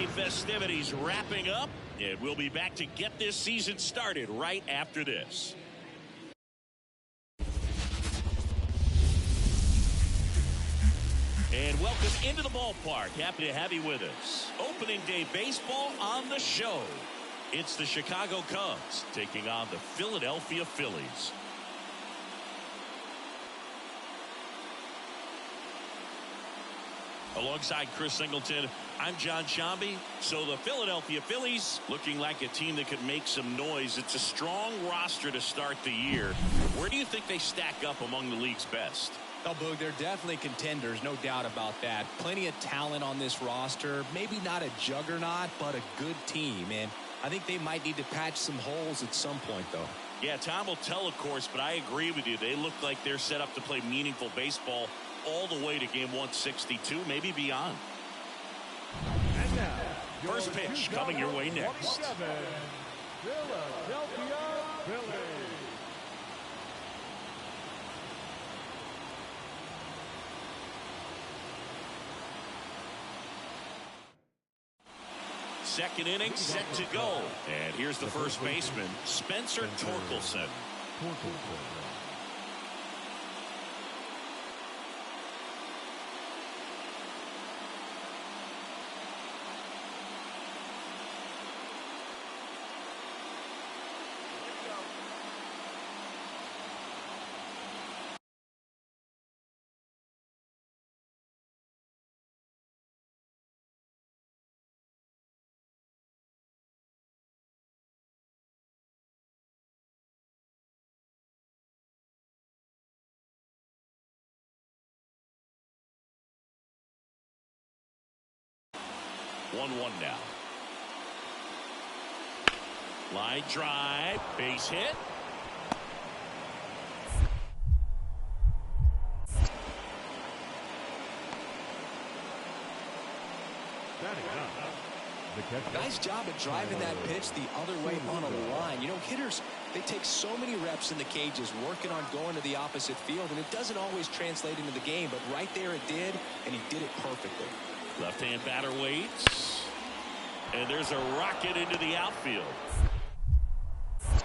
festivities wrapping up, and we'll be back to get this season started right after this. And welcome into the ballpark. Happy to have you with us. Opening day baseball on the show. It's the Chicago Cubs taking on the Philadelphia Phillies. Alongside Chris Singleton, I'm John Shambi. So the Philadelphia Phillies looking like a team that could make some noise. It's a strong roster to start the year. Where do you think they stack up among the league's best? Oh, Boog, they're definitely contenders, no doubt about that. Plenty of talent on this roster. Maybe not a juggernaut, but a good team. And I think they might need to patch some holes at some point, though. Yeah, time will tell, of course, but I agree with you. They look like they're set up to play meaningful baseball all the way to game 162, maybe beyond. And now, first pitch coming your way next. Philadelphia Phillies. Second inning set to go. And here's the first baseman, Spencer Torkelson. One now. Line drive, base hit. Nice job at driving that pitch the other way on a line. You know, hitters, they take so many reps in the cages working on going to the opposite field, and it doesn't always translate into the game, but right there it did, and he did it perfectly. Left-hand batter waits. And there's a rocket into the outfield.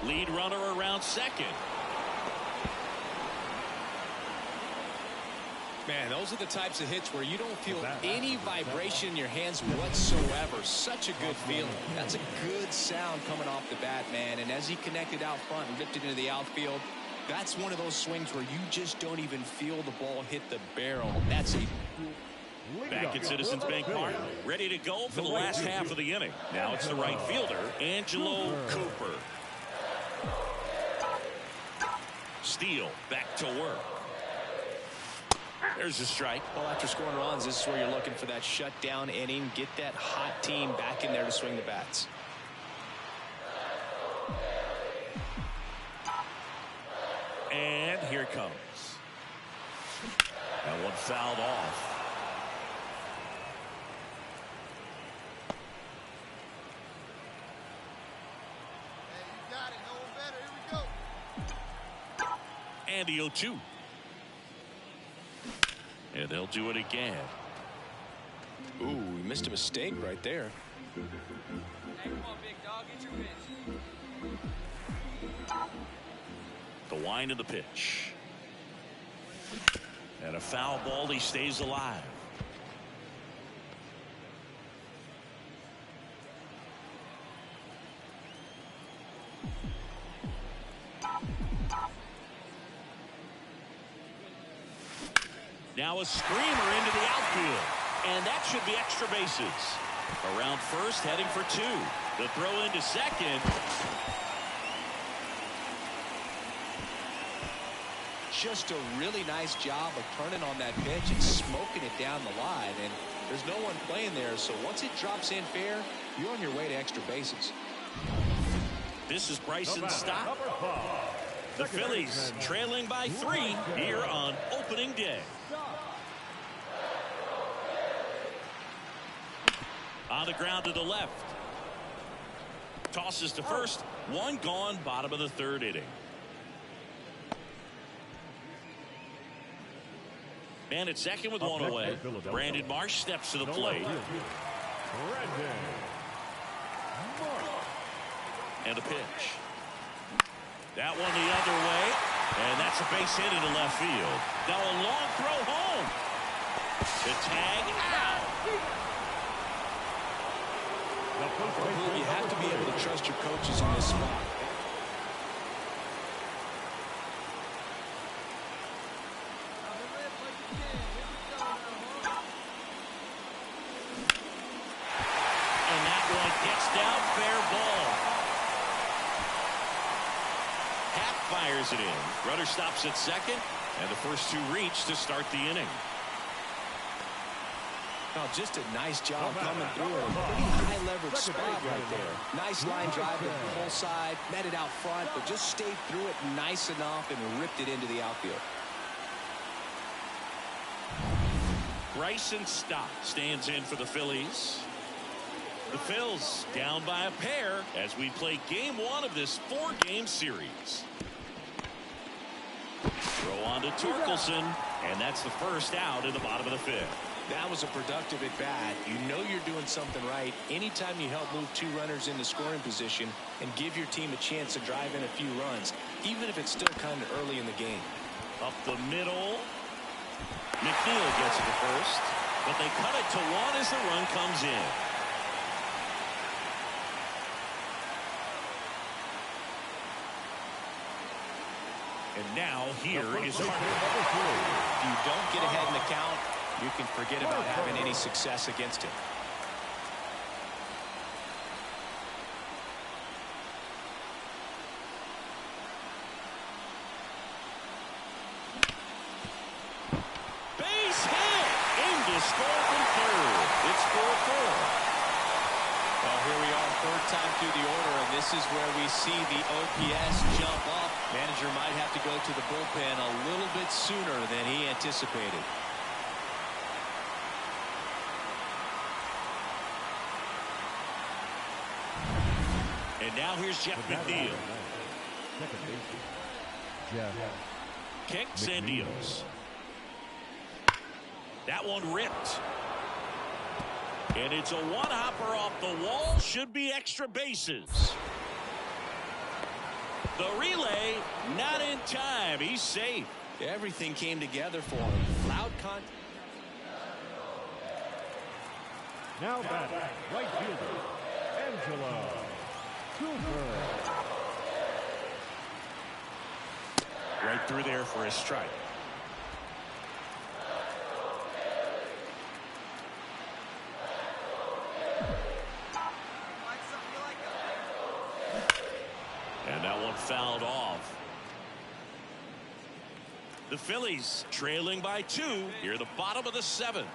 Lead runner around second. Man, those are the types of hits where you don't feel any vibration in your hands whatsoever. Such a good feeling. That's a good sound coming off the bat, man. And as he connected out front and ripped it into the outfield, that's one of those swings where you just don't even feel the ball hit the barrel. That's a... Back at Citizens Bank Park, ready to go for the last half of the inning. Now it's the right fielder, Angelo Cooper. Steele back to work. There's a strike. Well, after scoring runs, this is where you're looking for that shutdown inning. Get that hot team back in there to swing the bats. And here it comes. That one fouled off. And the 0-2. And they'll do it again. Ooh, we missed a mistake right there. Hey, come on, big dog, get your pitch. The wind of the pitch. And a foul ball, he stays alive. Now a screamer into the outfield. And that should be extra bases. Around first, heading for two. The throw into second. Just a really nice job of turning on that pitch and smoking it down the line. And there's no one playing there, so once it drops in fair, you're on your way to extra bases. This is Bryson Stott. The Phillies trailing by 3 here on opening day. On the ground to the left. Tosses to first. One gone, bottom of the third inning. Man at second with one away. Brandon Marsh steps to the plate. And a pitch. That one the other way. And that's a base hit into left field. Now a long throw home. The tag out. You have to be able to trust your coaches in this spot. And that one gets down, fair ball. Happ fires it in. Runner stops at second, and the first two reach to start the inning. Oh, just a nice job coming through a pretty high leverage spot right there. Nice line drive to the whole side, met it out front, but just stayed through it nice enough and ripped it into the outfield. Bryson Stott stands in for the Phillies. The Phils down by a pair as we play game one of this 4-game series. Throw on to Torkelson, and that's the first out in the bottom of the 5th. That was a productive at bat. You know you're doing something right anytime you help move 2 runners into scoring position and give your team a chance to drive in a few runs, even if it's still kind of early in the game. Up the middle. McNeil gets it to first, but they cut it to 1 as the run comes in. And now here is Harper. If you don't get ahead in the count, you can forget about having any success against him. Base hit! Aimed to score from third. It's 4-4. Well, here we are, 3rd time through the order, and this is where we see the OPS jump up. Manager might have to go to the bullpen a little bit sooner than he anticipated. And now here's Jeff McNeil. Kicks and deals. That one ripped. And it's a one-hopper off the wall. Should be extra bases. The relay not in time. He's safe. Everything came together for him. Loud contact. Now batting, right fielder, Angelo Cooper. Right through there for a strike. And that one fouled off. The Phillies trailing by 2 here at the bottom of the 7th.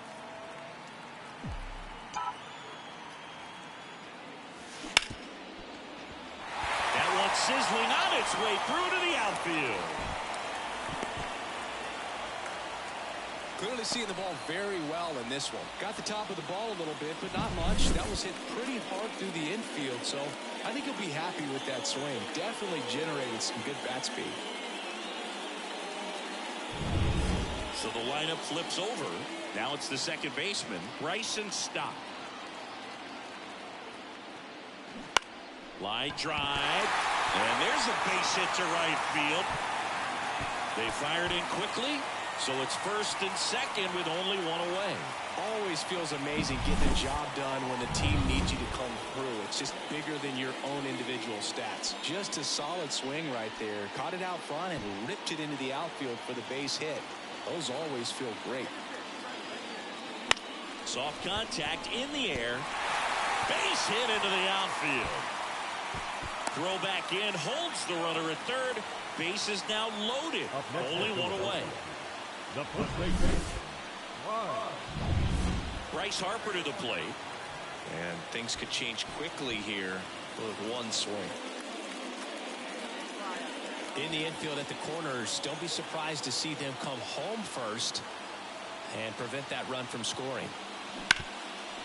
That one sizzling on its way through to the outfield. Clearly seeing the ball very well in this one. Got the top of the ball a little bit, but not much. That was hit pretty hard through the infield, so I think he'll be happy with that swing. Definitely generated some good bat speed. So the lineup flips over. Now it's the second baseman, Bryson Stott. Line drive. And there's a base hit to right field. They fired in quickly. So it's first and second with only 1 away. Always feels amazing getting the job done when the team needs you to come through. It's just bigger than your own individual stats. Just a solid swing right there. Caught it out front and ripped it into the outfield for the base hit. Those always feel great. Soft contact in the air. Base hit into the outfield. Throw back in, holds the runner at third. Base is now loaded. Only 1 away. The first baseman, Bryce Harper to the plate. And things could change quickly here with one swing. In the infield at the corners, don't be surprised to see them come home first and prevent that run from scoring.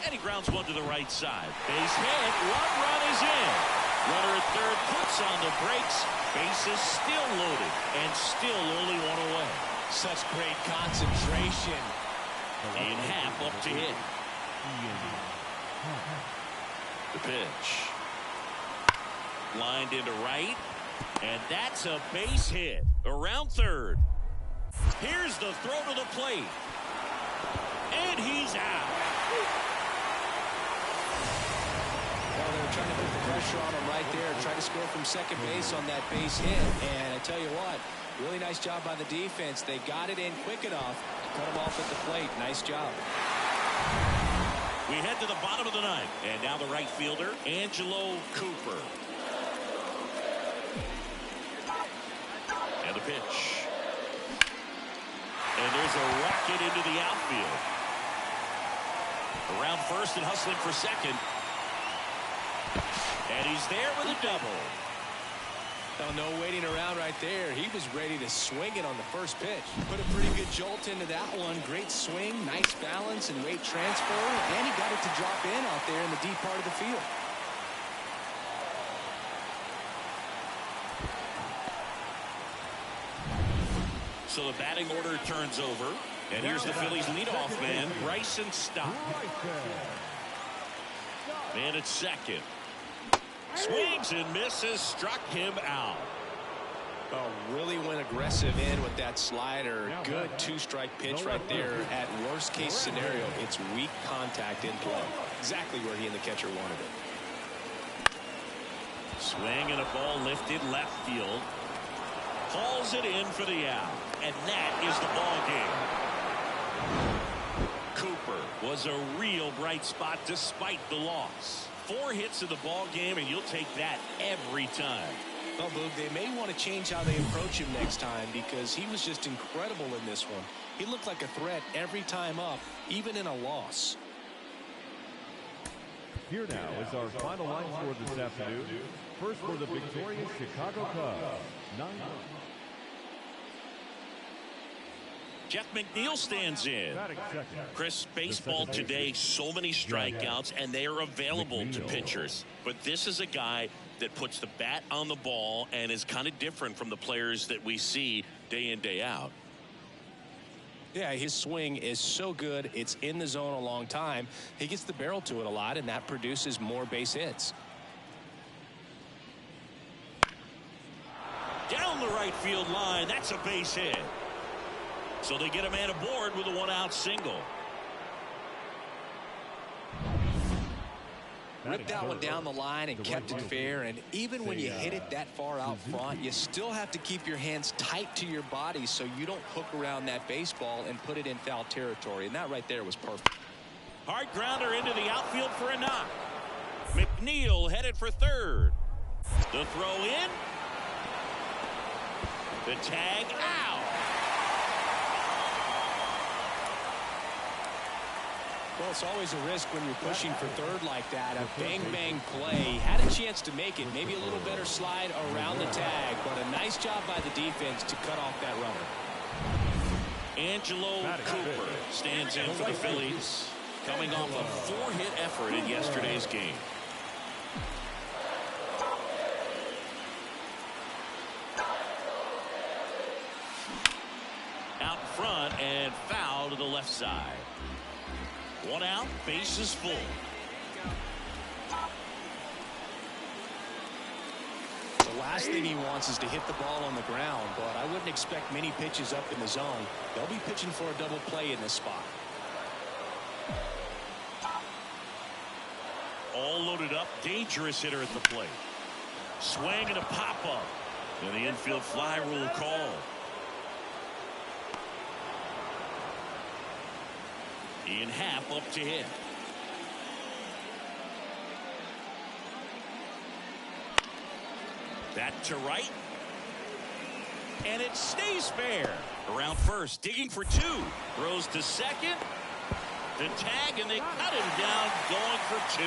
And he grounds one to the right side. Base hit. 1 run is in. Runner at third puts on the brakes. Base is still loaded and still only 1 away. Such great concentration. In half up to hit. The pitch. Lined into right. And that's a base hit. Around third. Here's the throw to the plate. And he's out. Well, they were trying to put the pressure on him right there. Try to score from second base on that base hit. And I tell you what, really nice job by the defense. They got it in quick enough to cut him off at the plate. Nice job. We head to the bottom of the ninth. And now the right fielder, Angelo Cooper. And the pitch. And there's a rocket into the outfield. Around first and hustling for second. And he's there with a double. Oh, no waiting around right there. He was ready to swing it on the first pitch. Put a pretty good jolt into that one. Great swing, nice balance, and weight transfer. And he got it to drop in out there in the deep part of the field. So the batting order turns over. And here's the Phillies leadoff man, Bryson Stott. Man at second. Swings and misses, struck him out. Oh, really went aggressive in with that slider. Good two-strike pitch right there. At worst case scenario, it's weak contact in play. Exactly where he and the catcher wanted it. Swing and a ball lifted left field. Hauls it in for the out. And that is the ball game. Cooper was a real bright spot despite the loss. 4 hits in the ball game, and you'll take that every time. Well, Boog, they may want to change how they approach him next time because he was just incredible in this one. He looked like a threat every time up, even in a loss. Here now is our final line score this afternoon. First for the victorious Chicago Cubs, 9-1. Jeff McNeil stands in. Chris, baseball today, so many strikeouts, and they are available to pitchers. But this is a guy that puts the bat on the ball and is kind of different from the players that we see day in, day out. Yeah, his swing is so good. It's in the zone a long time. He gets the barrel to it a lot, and that produces more base hits. Down the right field line. That's a base hit. So they get a man aboard with a 1-out single. Ripped that one down the line and kept it fair. And even when you hit it that far out front, you still have to keep your hands tight to your body so you don't hook around that baseball and put it in foul territory. And that right there was perfect. Hard grounder into the outfield for a knock. McNeil headed for third. The throw in. The tag out. Well, it's always a risk when you're pushing for third like that. A bang-bang play. Had a chance to make it. Maybe a little better slide around the tag, but a nice job by the defense to cut off that runner. Angelo Cooper stands in for the Phillies, coming off a 4-hit effort in yesterday's game. Out front and foul to the left side. 1 out, bases full. The last thing he wants is to hit the ball on the ground, but I wouldn't expect many pitches up in the zone. They'll be pitching for a double play in this spot. All loaded up, dangerous hitter at the plate. Swing and a pop-up. And the infield fly rule call. Ian Happ up to hit. That to right. And it stays fair. Around first, digging for 2. Throws to second. The tag, and they cut him down, going for 2.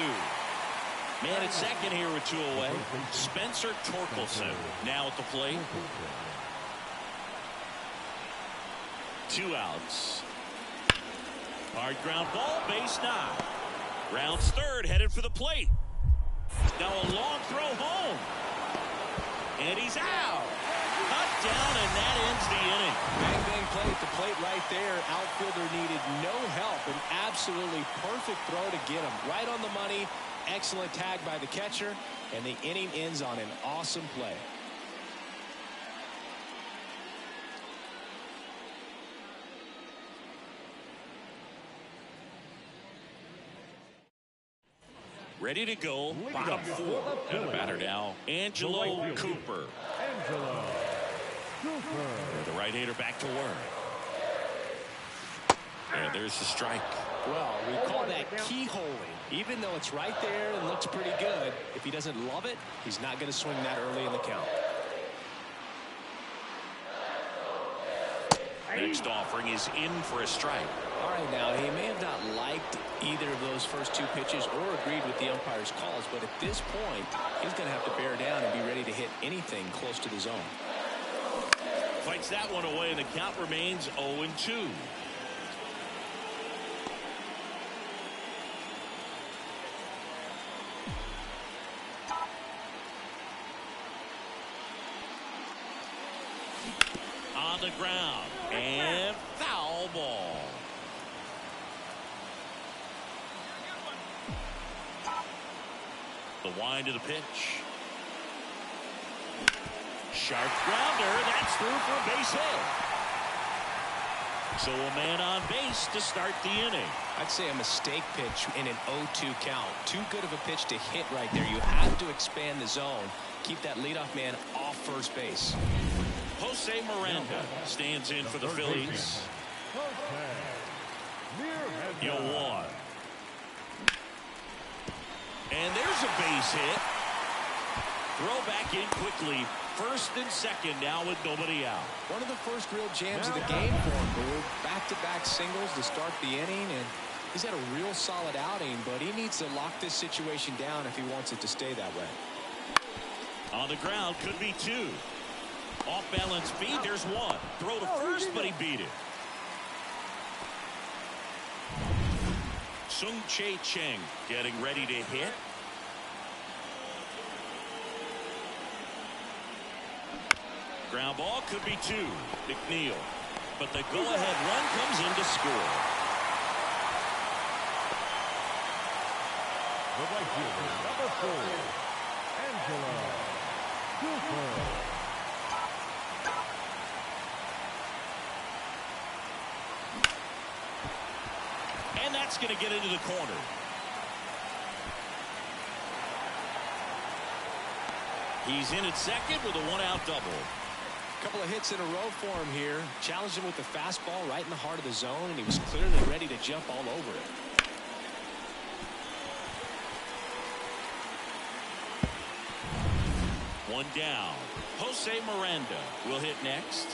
Man at second here with 2 away. Spencer Torkelson now at the plate. 2 outs. Hard ground ball, base knock. Rounds third, headed for the plate. Now a long throw home. And he's out. Cut down, and that ends the inning. Bang, bang play at the plate right there. Outfielder needed no help. An absolutely perfect throw to get him. Right on the money. Excellent tag by the catcher. And the inning ends on an awesome play. Ready to go. Bottom four. And a batter now, Angelo Cooper. Angelo Cooper. The right-hander back to work. And there's the strike. Well, we call that keyholing. Even though it's right there and looks pretty good, if he doesn't love it, he's not going to swing that early in the count. Next offering is in for a strike. All right, now, he may have not liked either of those first two pitches or agreed with the umpire's calls, but at this point, he's going to have to bear down and be ready to hit anything close to the zone. Fights that one away, and the count remains 0-2. On the ground, and foul ball. The wind of the pitch. Sharp grounder. That's through for a base hit. So a man on base to start the inning. I'd say a mistake pitch in an 0-2 count. Too good of a pitch to hit right there. You have to expand the zone. Keep that leadoff man off first base. Jose Miranda stands in for the Phillies. Yo, one. And there's a base hit. Throw back in quickly. First and second now with nobody out. One of the first real jams of the game for him, Boog. Back-to-back singles to start the inning, and he's had a real solid outing, but he needs to lock this situation down if he wants it to stay that way. On the ground, could be two. Off-balance feed, there's one. Throw to first, but he beat it. Sung-Chae Cheng getting ready to hit. Ground ball, could be two. McNeil. But the go-ahead run comes in to score. The right fielder, number 4, Angelo Cooper. And that's going to get into the corner. He's in at second with a one-out double. A couple of hits in a row for him here. Challenged him with the fastball right in the heart of the zone, and he was clearly ready to jump all over it. One down. Jose Miranda will hit next.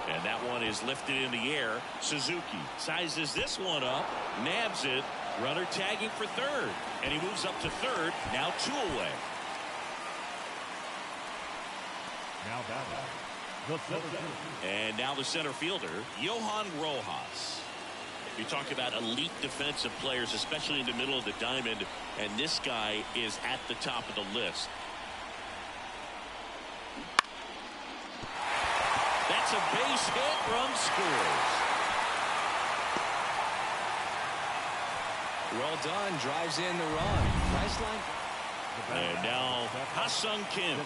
And that one is lifted in the air. Suzuki sizes this one up, nabs it. Runner tagging for third, and he moves up to third. Now 2 away. Now batting, the center fielder. And now the center fielder, Johan Rojas. You talk about elite defensive players, especially in the middle of the diamond, and this guy is at the top of the list. That's a base hit. Run scores. Well done. Drives in the run. Nice line. And now Ha-Sung Kim.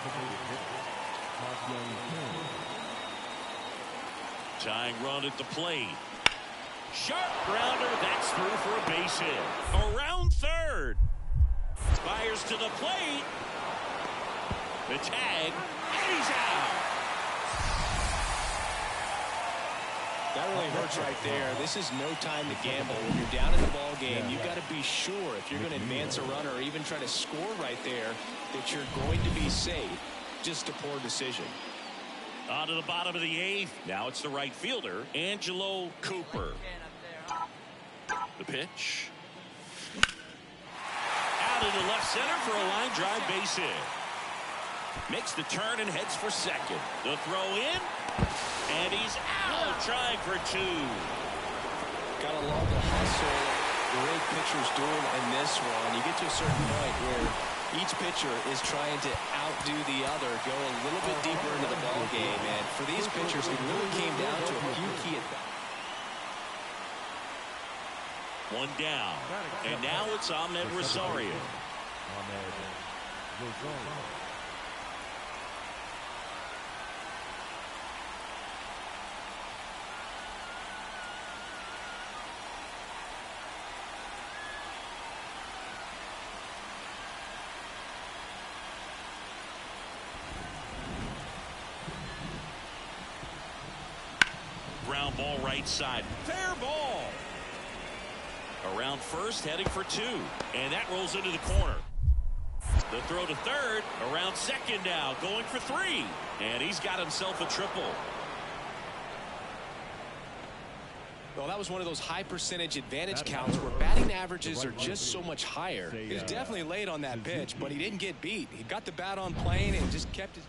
Tying run at the plate. Sharp grounder. That's through for a base hit. Around third. Fires to the plate. The tag. And he's out. That really hurts right there. This is no time to gamble. When you're down in the ball game, you've got to be sure if you're going to advance a runner or even try to score right there that you're going to be safe. Just a poor decision. On to the bottom of the 8th. Now it's the right fielder, Angelo Cooper. The pitch. Out into left center for a line drive base hit. Makes the turn and heads for second. The throw in. And he's out, trying for 2. Gotta love the hustle the way pitchers do in this one. You get to a certain point where Each pitcher is trying to outdo the other, go a little bit deeper into the ball game, and for these pitchers, it really came down to a few key at-bats. One down, and now it's Ahmed Rosario. Ground ball right side. Fair ball. Around first, heading for two. And that rolls into the corner. The throw to third. Around second now, going for three. And he's got himself a triple. Well, that was one of those high percentage advantage counts where batting averages are just so much higher. He was definitely late on that pitch, but he didn't get beat. He got the bat on plane and just kept his...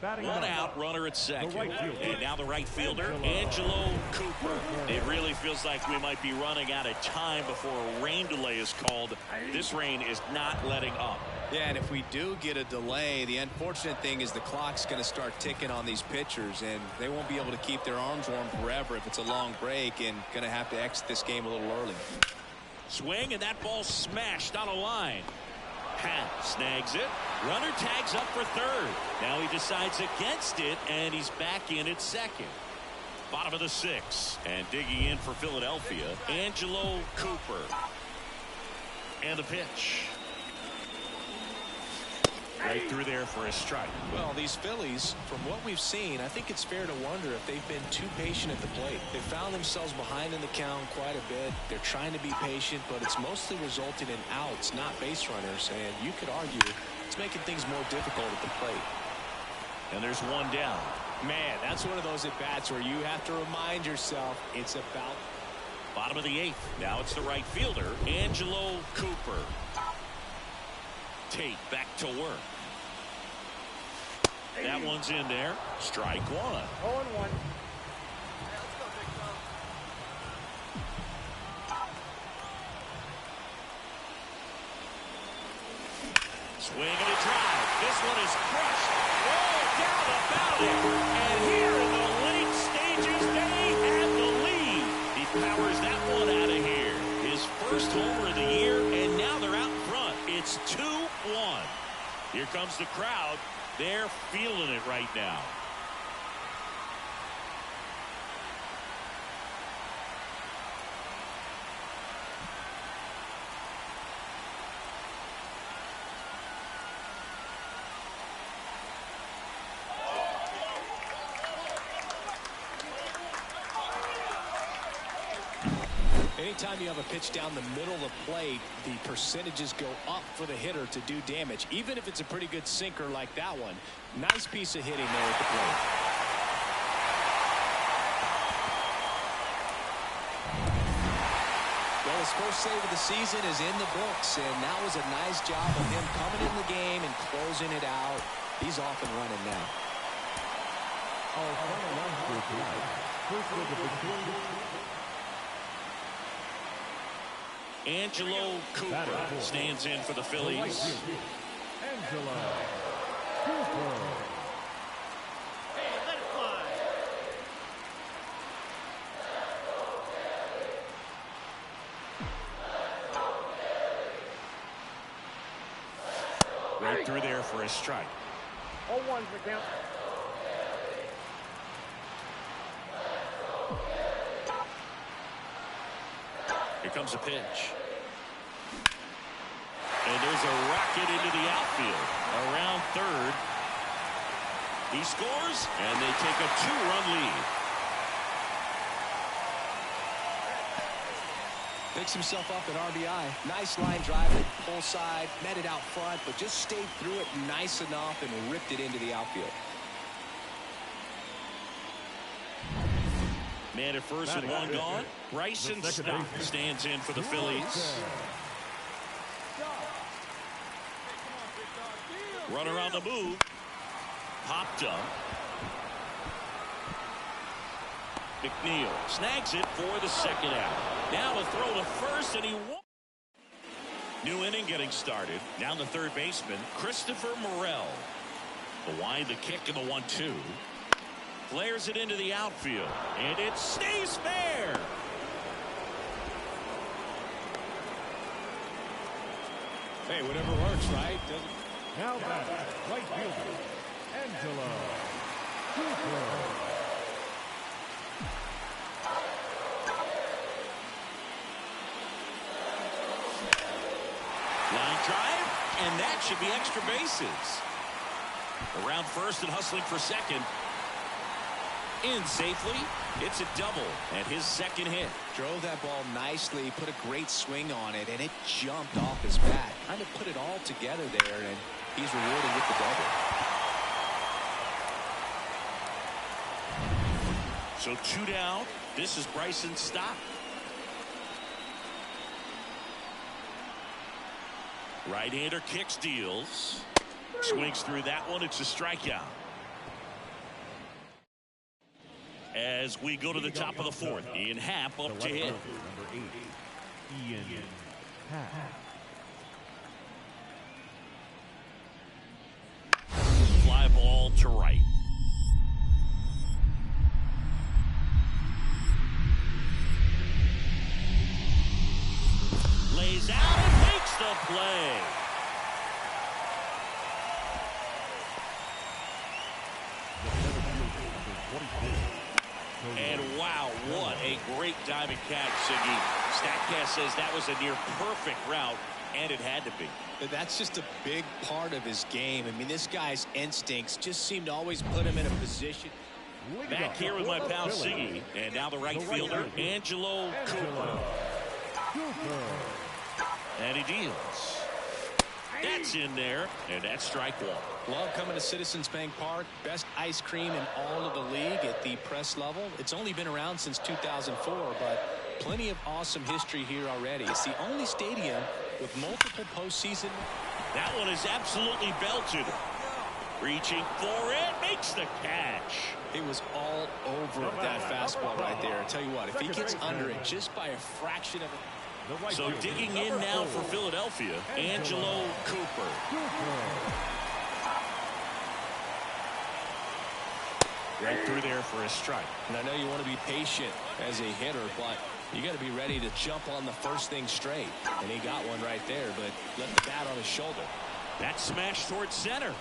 One out, runner at second. And now the right fielder, Angelo Cooper. It really feels like we might be running out of time before a rain delay is called. This rain is not letting up. Yeah, and if we do get a delay, the unfortunate thing is the clock's going to start ticking on these pitchers, and they won't be able to keep their arms warm forever if it's a long break, and going to have to exit this game a little early. Swing, and that ball smashed on a line. Snags it. Runner tags up for third. Now he decides against it, and he's back in at second. Bottom of the sixth, and digging in for Philadelphia, Angelo Cooper. And the pitch. Right through there for a strike. Well, these Phillies, from what we've seen, I think it's fair to wonder if they've been too patient at the plate. They found themselves behind in the count quite a bit. They're trying to be patient, but it's mostly resulting in outs, not base runners. And you could argue it's making things more difficult at the plate. And there's one down. Man, that's one of those at-bats where you have to remind yourself it's about... Bottom of the eighth. Now it's the right fielder, Angelo Cooper. Tate back to work. That one's in there. Strike one. 0-1. Swing and a drive. This one is crushed. Oh, down about it. And here in the late stages, they have the lead. He powers that one out of here. His first homer of the year, and now they're out in front. It's 2-1. Here comes the crowd. They're feeling it right now. Anytime you have a pitch down the middle of the plate, the percentages go up for the hitter to do damage, even if it's a pretty good sinker like that one. Nice piece of hitting there at the plate. Well, his first save of the season is in the books, and that was a nice job of him coming in the game and closing it out. He's off and running now. Angelo Cooper stands in for the Phillies. Angelo Cooper. Hey, let it fly. Right through there for a strike. 0-1's the count. Here comes a pitch. And there's a rocket into the outfield. Around third. He scores, and they take a 2-run lead. Picks himself up at RBI. Nice line drive, pull side, met it out front, but just stayed through it nice enough and ripped it into the outfield. Man at first with one gone. Bryson Stott stands in for the Phillies. Runner on the move. Popped up. McNeil snags it for the second out. Now a throw to first, and he won. New inning getting started. Now the third baseman, Christopher Morel. The wind, the kick, and the 1-2. Flares it into the outfield, and it stays fair. Hey, whatever works, right? Now back, right fielder, Angelo Cooper. Line drive, and that should be extra bases. Around first and hustling for second. In safely. It's a double and his second hit. Drove that ball nicely, put a great swing on it, and it jumped off his bat. Kind of put it all together there, and he's rewarded with the double. So 2 down. This is Bryson's stop. Right-hander kicks, deals. Swings through that one. It's a strikeout. As we go to the top of the fourth, Ian Happ up to hit. Number 8, Ian Happ. Fly ball to right. Lays out and makes the play. And wow, what a great diving catch, Siggy. StatCast says that was a near perfect route, and it had to be. But that's just a big part of his game. I mean, this guy's instincts just seem to always put him in a position. Back here with my pal Siggy, and now the right fielder, Angelo Cooper. And he deals. That's in there, and that's strike one. Love coming to Citizens Bank Park. Best ice cream in all of the league at the press level. It's only been around since 2004, but plenty of awesome history here already. It's the only stadium with multiple postseason. That one is absolutely belted. Reaching for it, makes the catch. It was all over that fastball right there. I tell you what, if he gets under it just by a fraction of a... So digging in now for Philadelphia, Angelo Cooper. Right through there for a strike. And I know you want to be patient as a hitter, but you got to be ready to jump on the first thing straight. And he got one right there, but left the bat on his shoulder. That smash towards center.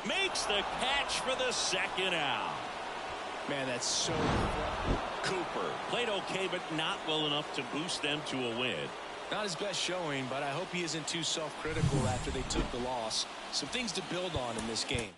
Makes the catch for the second out. Man, that's so... Cooper played okay, but not well enough to boost them to a win. Not his best showing, but I hope he isn't too self-critical after they took the loss. Some things to build on in this game.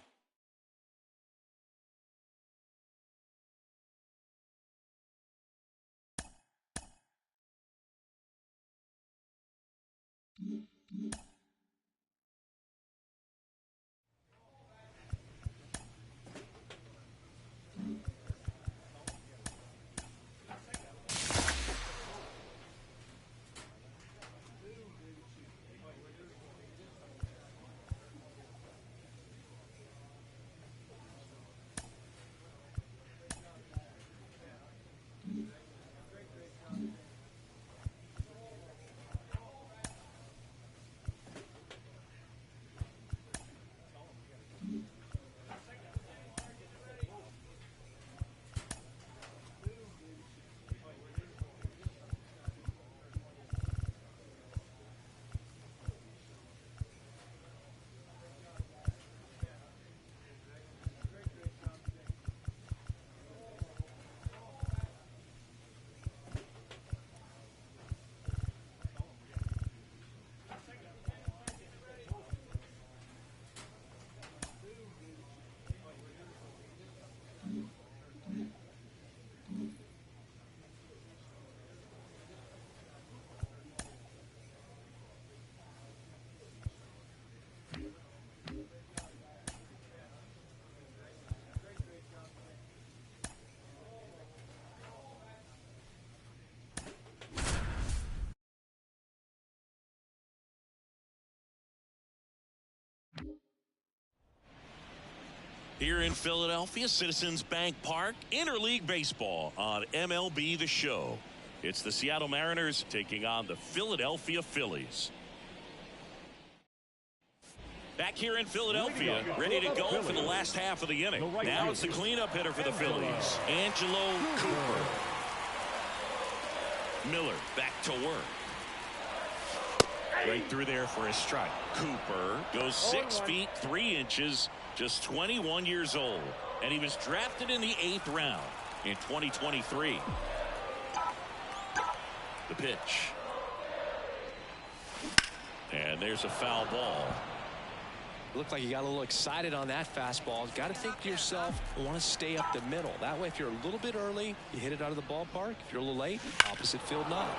Here in Philadelphia, Citizens Bank Park, interleague baseball on MLB The Show. It's the Seattle Mariners taking on the Philadelphia Phillies. Back here in Philadelphia, ready to go for the last half of the inning. Now it's the cleanup hitter for the Phillies, Angelo Cooper. Miller back to work. Right through there for a strike. Cooper goes 6 feet 3 inches, just 21 years old. And he was drafted in the 8th round in 2023. The pitch. And there's a foul ball. Looked like you got a little excited on that fastball. Got to think to yourself, I want to stay up the middle. That way, if you're a little bit early, you hit it out of the ballpark. If you're a little late, opposite field not.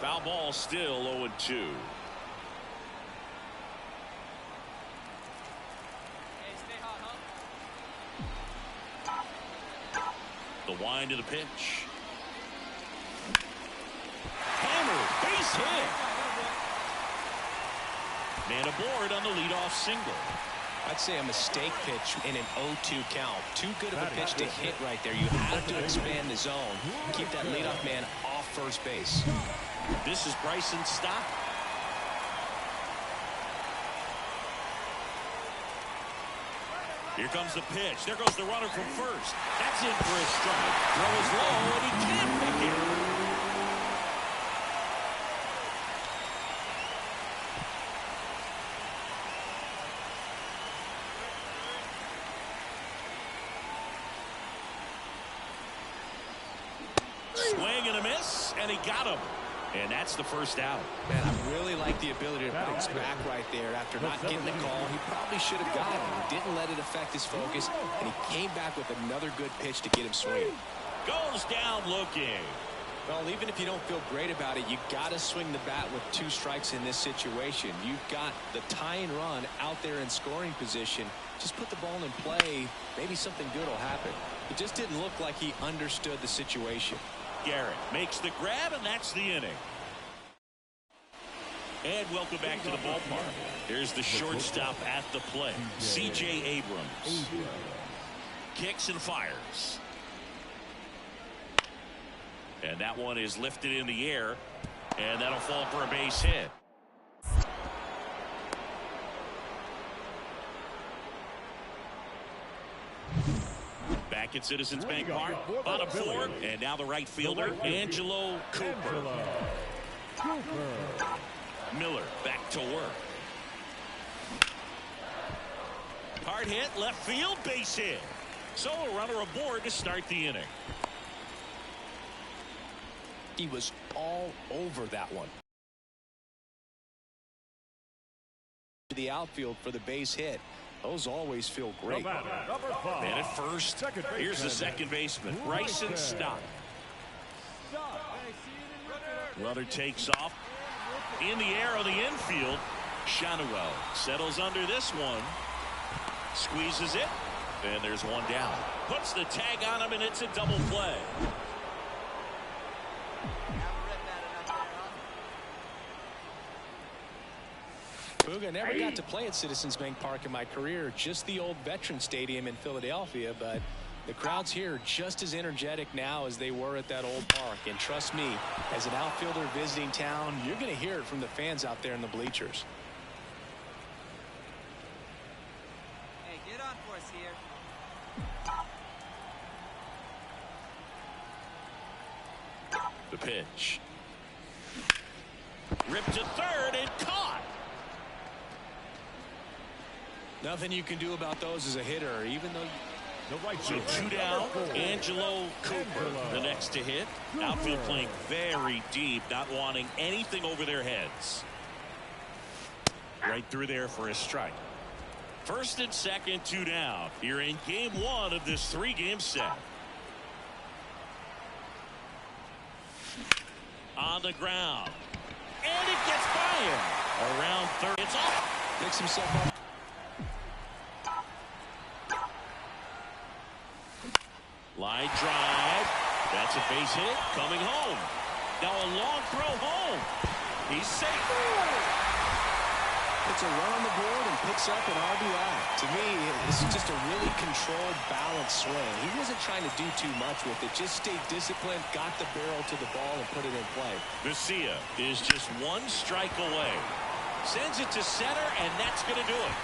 Foul ball still 0-2. The wind of the pitch. Hammer, base hit. Man aboard on the leadoff single. I'd say a mistake pitch in an 0-2 count. Too good of a pitch to hit right there. You have to expand the zone. Keep that leadoff man off first base. This is Bryson's stop. Here comes the pitch. There goes the runner from first. That's in for a strike. Throw is low, and he can't make it. Swing and a miss, and he got him. And that's the first out. Man, I really like the ability to bounce back right there after not getting the call. He probably should have got him. He didn't let it affect his focus, and he came back with another good pitch to get him swinging. Goes down looking. Well, even if you don't feel great about it, you got to swing the bat with 2 strikes in this situation. You've got the tying run out there in scoring position. Just put the ball in play. Maybe something good will happen. It just didn't look like he understood the situation. Garrett makes the grab, and that's the inning. And welcome back to the ballpark. Here's the shortstop at the plate, C.J. Abrams. Kicks and fires. And that one is lifted in the air, and that'll fall for a base hit. Back at Citizens Bank Park, bottom 4, and now the right fielder, Angelo Cooper. Miller back to work. Hard hit, left field, base hit. So a runner aboard to start the inning. He was all over that one. To the outfield for the base hit. Those always feel great. Man at first. Here's the second baseman, Bryson Stott. Runner takes off. In the air on the infield. Shanuel settles under this one. Squeezes it. And there's one down. Puts the tag on him, and it's a double play. Booga, never got to play at Citizens Bank Park in my career, just the old Veteran Stadium in Philadelphia, but the crowds here are just as energetic now as they were at that old park. And trust me, as an outfielder visiting town, you're going to hear it from the fans out there in the bleachers. Hey, get on for us here. The pitch. Ripped to third and caught. Nothing you can do about those as a hitter, even though So 2 down. Angelo Cooper, the next to hit. Outfield playing very deep, not wanting anything over their heads. Right through there for a strike. First and second, 2 down. Here in game 1 of this 3-game set. On the ground. And it gets by him. Around third. It's off. picks himself up. Line drive. That's a base hit. Coming home. Now a long throw home. He's safe. Puts a run on the board and picks up an RBI. To me, this is just a really controlled, balanced swing. He wasn't trying to do too much with it. Just stayed disciplined, got the barrel to the ball, and put it in play. Garcia is just one strike away. Sends it to center, and that's going to do it.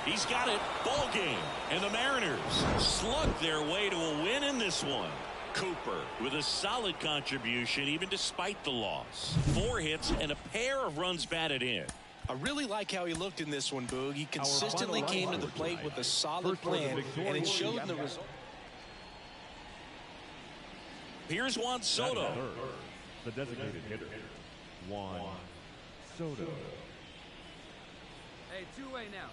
He's got it. Ball game. And the Mariners slug their way to a win in this one. Cooper with a solid contribution even despite the loss. 4 hits and a pair of runs batted in. I really like how he looked in this one, Boog. He consistently came to the plate with a solid plan, and it showed in the result. Here's Juan Soto. The designated hitter, Juan Soto. Hey, two-way now.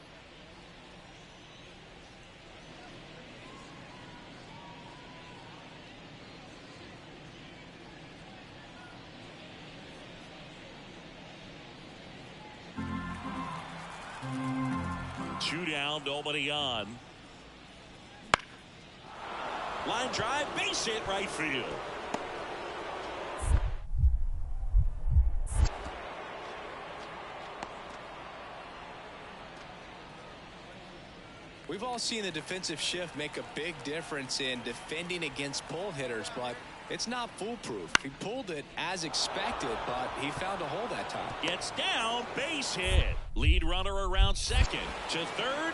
Two down, nobody on. Line drive, base hit, right field. We've all seen the defensive shift make a big difference in defending against pull hitters, but it's not foolproof. He pulled it as expected, but he found a hole that time. Gets down, base hit. Lead runner around second. To third.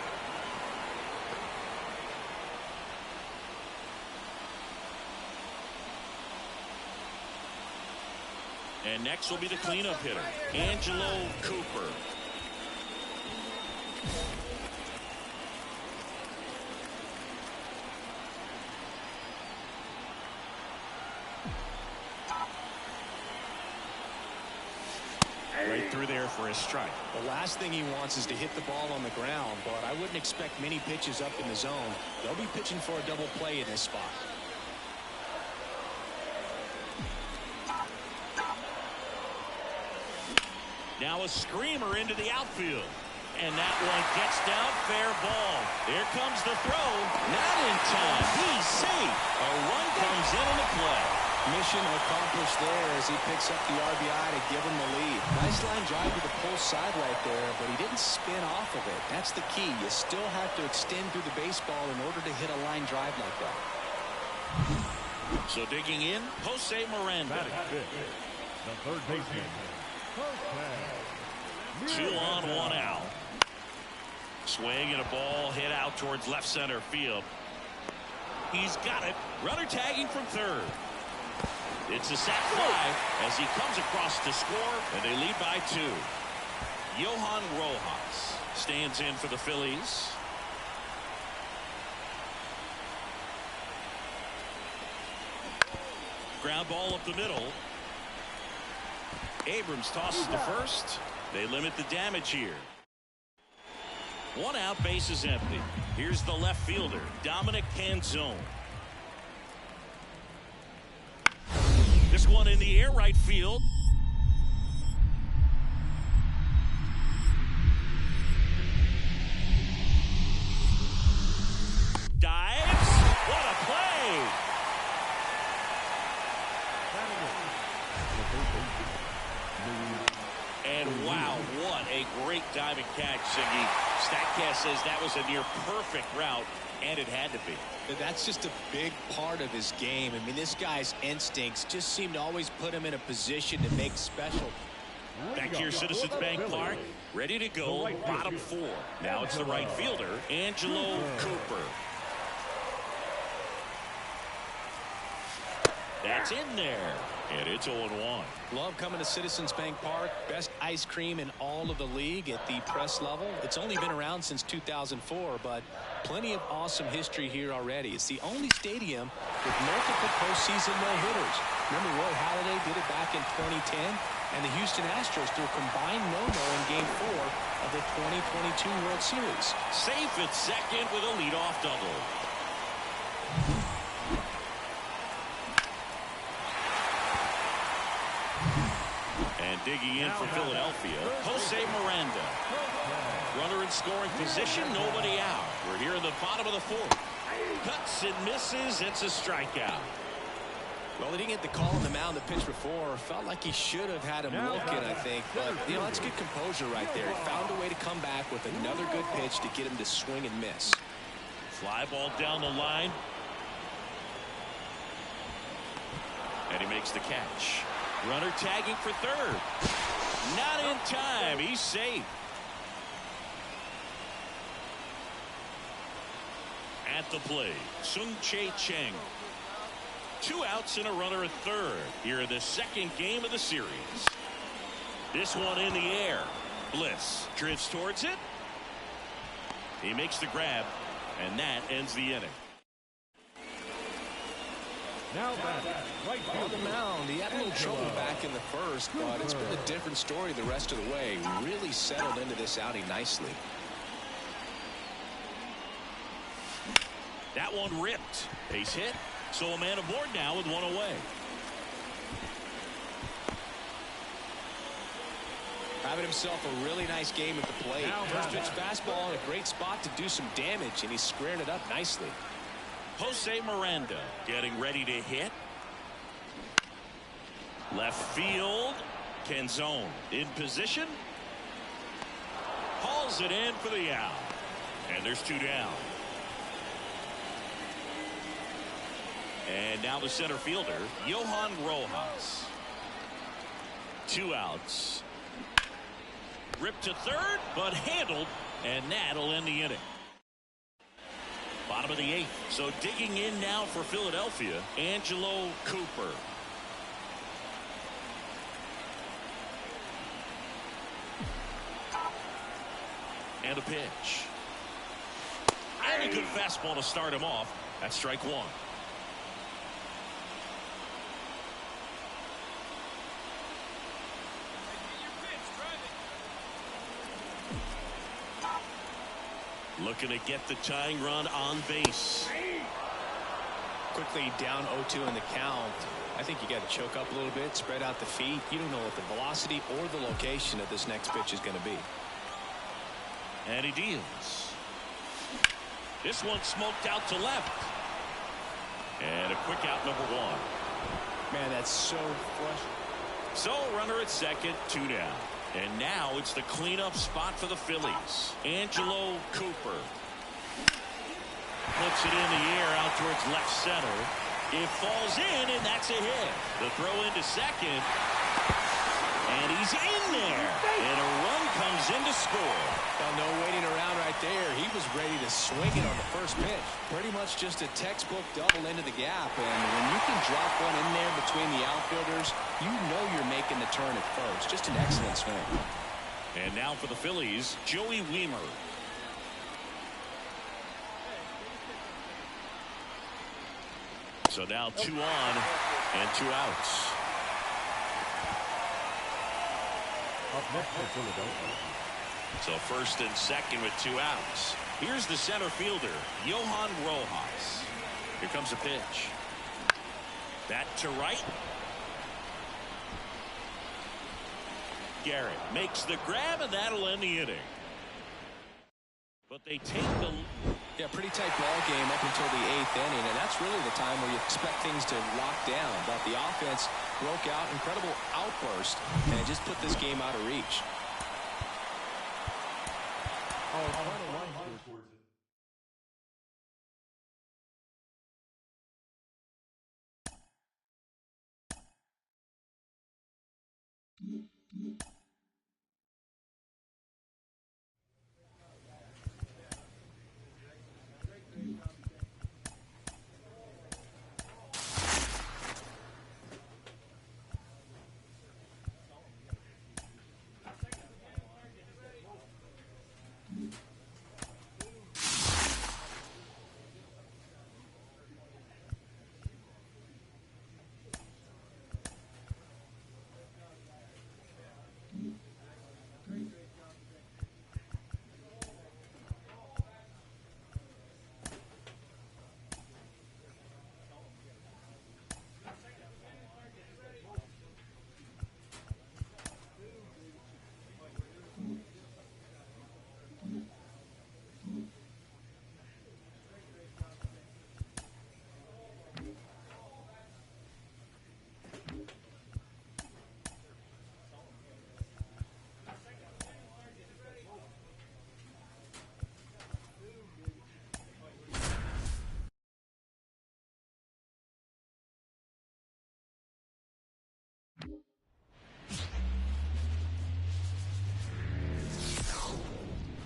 And next will be the cleanup hitter, Angelo Cooper. Right through there for a strike. The last thing he wants is to hit the ball on the ground, but I wouldn't expect many pitches up in the zone. They'll be pitching for a double play in this spot. Now a screamer into the outfield. And that one gets down, fair ball. There comes the throw. Not in time. He's safe. A run comes in the play. Mission accomplished there as he picks up the RBI to give him the lead. Nice line drive to the pull side right there, but he didn't spin off of it. That's the key. You still have to extend through the baseball in order to hit a line drive like that. So digging in, Jose Miranda. The third baseman, Jose. 2 on, 1 out. Swing and a ball hit out towards left center field. He's got it. Runner tagging from third. It's a sac fly as he comes across to score, and they lead by 2. Johan Rojas stands in for the Phillies. Ground ball up the middle. Abrams tosses to first. They limit the damage here. 1 out, base is empty. Here's the left fielder, Dominic Canzone. This one in the air, right field. Dives. What a play. And wow, what a great diving catch, Siggy. StatCast says that was a near perfect route, and it had to be. That's just a big part of his game. I mean, this guy's instincts just seem to always put him in a position to make special. Back here, Citizens Bank Park, ready to go, bottom 4. Now it's the right fielder, Angelo Cooper. That's in there, and it's 0-1. Love coming to Citizens Bank Park. Best ice cream in all of the league at the press level. It's only been around since 2004, but plenty of awesome history here already. It's the only stadium with multiple postseason no-hitters. Remember Roy Halladay did it back in 2010, and the Houston Astros threw a combined no-no in Game 4 of the 2022 World Series. Safe at second with a leadoff double. Digging in for Philadelphia, Jose Miranda. Runner in scoring position, nobody out. We're here in the bottom of the 4th. Cuts and misses. It's a strikeout. Well, he didn't get the call on the mound the pitch before. Felt like he should have had him looking, I think. But, you know, that's good composure right there. He found a way to come back with another good pitch to get him to swing and miss. Fly ball down the line. And he makes the catch. Runner tagging for third. Not in time. He's safe. At the plate, Sung-Chae Cheng. 2 outs and a runner at third here in the second game of the series. This one in the air. Bliss drifts towards it. He makes the grab, and that ends the inning. Now right On the mound, he had a little trouble back in the first, but it's been a different story the rest of the way. Really settled into this outing nicely. That one ripped. Base hit. So a man aboard now with 1 away. Having himself a really nice game at the plate. First pitch fastball in a great spot to do some damage, and he's squaring it up nicely. Jose Miranda getting ready to hit. Left field. Canzone in position. Hauls it in for the out. And there's 2 down. And now the center fielder, Johan Rojas. 2 outs. Ripped to third, but handled, and that'll end the inning. Bottom of the 8th. So digging in now for Philadelphia, Angelo Cooper. And a pitch. And a good fastball to start him off. That's strike 1. Looking to get the tying run on base. Quickly down 0-2 in the count. I think you got to choke up a little bit, spread out the feet. You don't know what the velocity or the location of this next pitch is going to be. And he deals. This one smoked out to left. And a quick out, number 1. Man, that's so frustrating. So runner at second, 2 down. And now it's the cleanup spot for the Phillies. Angelo Cooper puts it in the air out towards left center. It falls in, and that's a hit. The throw into second. And he's in there. And a run comes in to score. Well, no waiting around right there. He was ready to swing it on the first pitch. Pretty much just a textbook double into the gap. And when you can drop one in there between the outfielders, you know you're making the turn at first. Just an excellent swing. And now for the Phillies, Joey Wiemer. So now 2 on and 2 outs. Up next for Philadelphia. So first and second with 2 outs. Here's the center fielder, Johan Rojas. Here comes a pitch. That to right. Garrett makes the grab, and that'll end the inning. But they take the... Yeah, pretty tight ball game up until the 8th inning, and that's really the time where you expect things to lock down. But the offense broke out, incredible outburst, and it just put this game out of reach.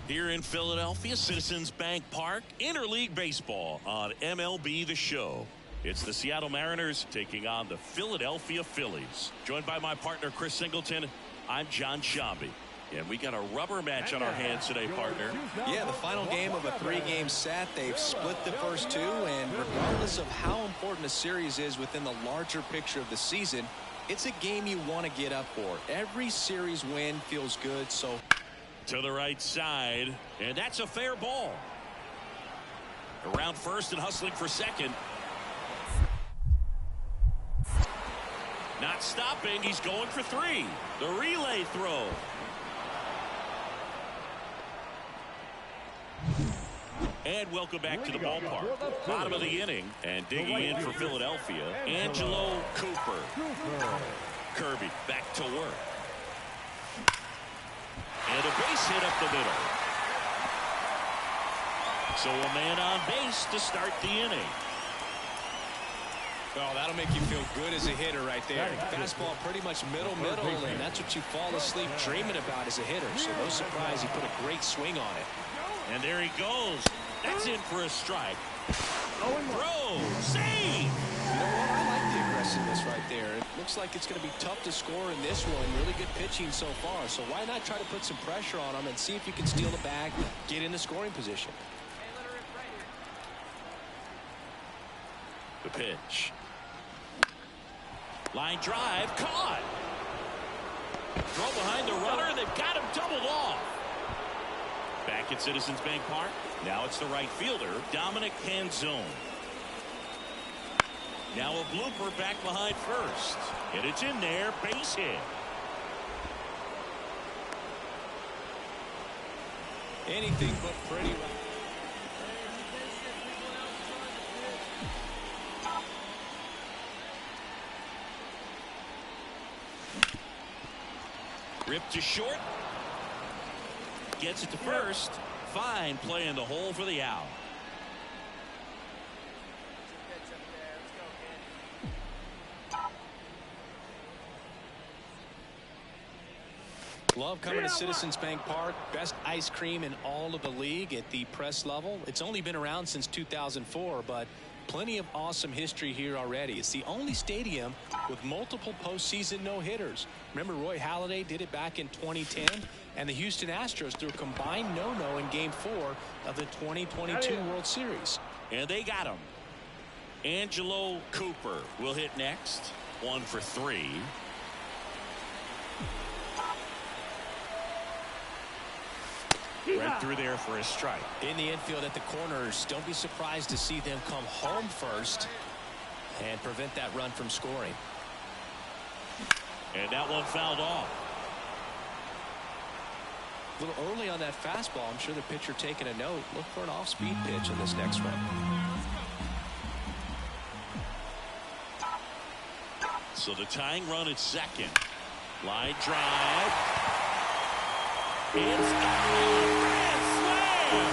Here in Philadelphia, Citizens Bank Park, interleague baseball on MLB The Show. It's the Seattle Mariners taking on the Philadelphia Phillies. Joined by my partner, Chris Singleton, I'm John Shambi. And we got a rubber match on our hands today, partner. Yeah, the final game of a 3-game set. They've split the first 2, and regardless of how important a series is within the larger picture of the season, it's a game you want to get up for. Every series win feels good, so... To the right side, and that's a fair ball. Around first and hustling for second. Not stopping, he's going for 3. The relay throw. And welcome back to the ballpark. Bottom of the inning, and digging in for Philadelphia, Angelo Cooper. Kirby back to work. And a base hit up the middle. So a man on base to start the inning. Well, that'll make you feel good as a hitter right there. Fastball pretty much middle, and that's what you fall asleep dreaming about as a hitter. So no surprise he put a great swing on it. And there he goes. That's in for a strike. Throw, save. You know what? I like the aggressiveness right there. It looks like it's going to be tough to score in this one. Really good pitching so far. So why not try to put some pressure on him and see if you can steal the bag, get in the scoring position. The pitch. Line drive, caught. Throw behind the runner. They've got him doubled off. Back at Citizens Bank Park. Now it's the right fielder, Dominic Canzone. Now a blooper back behind first. And it's in there, base hit. Anything but pretty. Ripped to short. Gets it to first. Fine play in the hole for the out. Love coming to Citizens Bank Park. Best ice cream in all of the league at the press level. It's only been around since 2004, but plenty of awesome history here already. It's the only stadium with multiple postseason no-hitters. Remember, Roy Halladay did it back in 2010, and the Houston Astros threw a combined no-no in Game 4 of the 2022 World Series. And they got him. Angelo Cooper will hit next. 1 for 3. Right through there for a strike. In the infield at the corners, don't be surprised to see them come home first and prevent that run from scoring. And that one fouled off. A little early on that fastball. I'm sure the pitcher taking a note. Look for an off-speed pitch in this next one. So the tying run at second. Line drive. It's gone. Grand slam.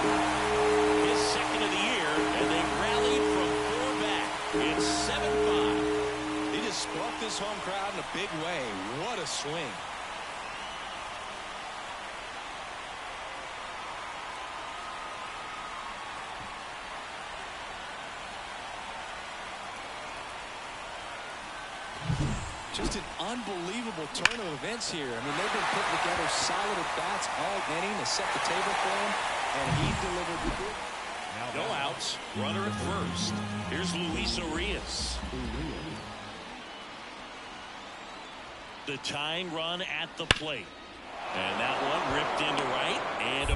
His second of the year, and they rallied from 4 back. It's 7-5. He just sparked this home crowd in a big way. What a swing. Just an unbelievable turn of events here. I mean, they've been putting together solid at-bats all inning to set the table for him, and he delivered the good. No outs. Runner at first. Here's Luis Arias. The tying run at the plate. And that one ripped into right. And a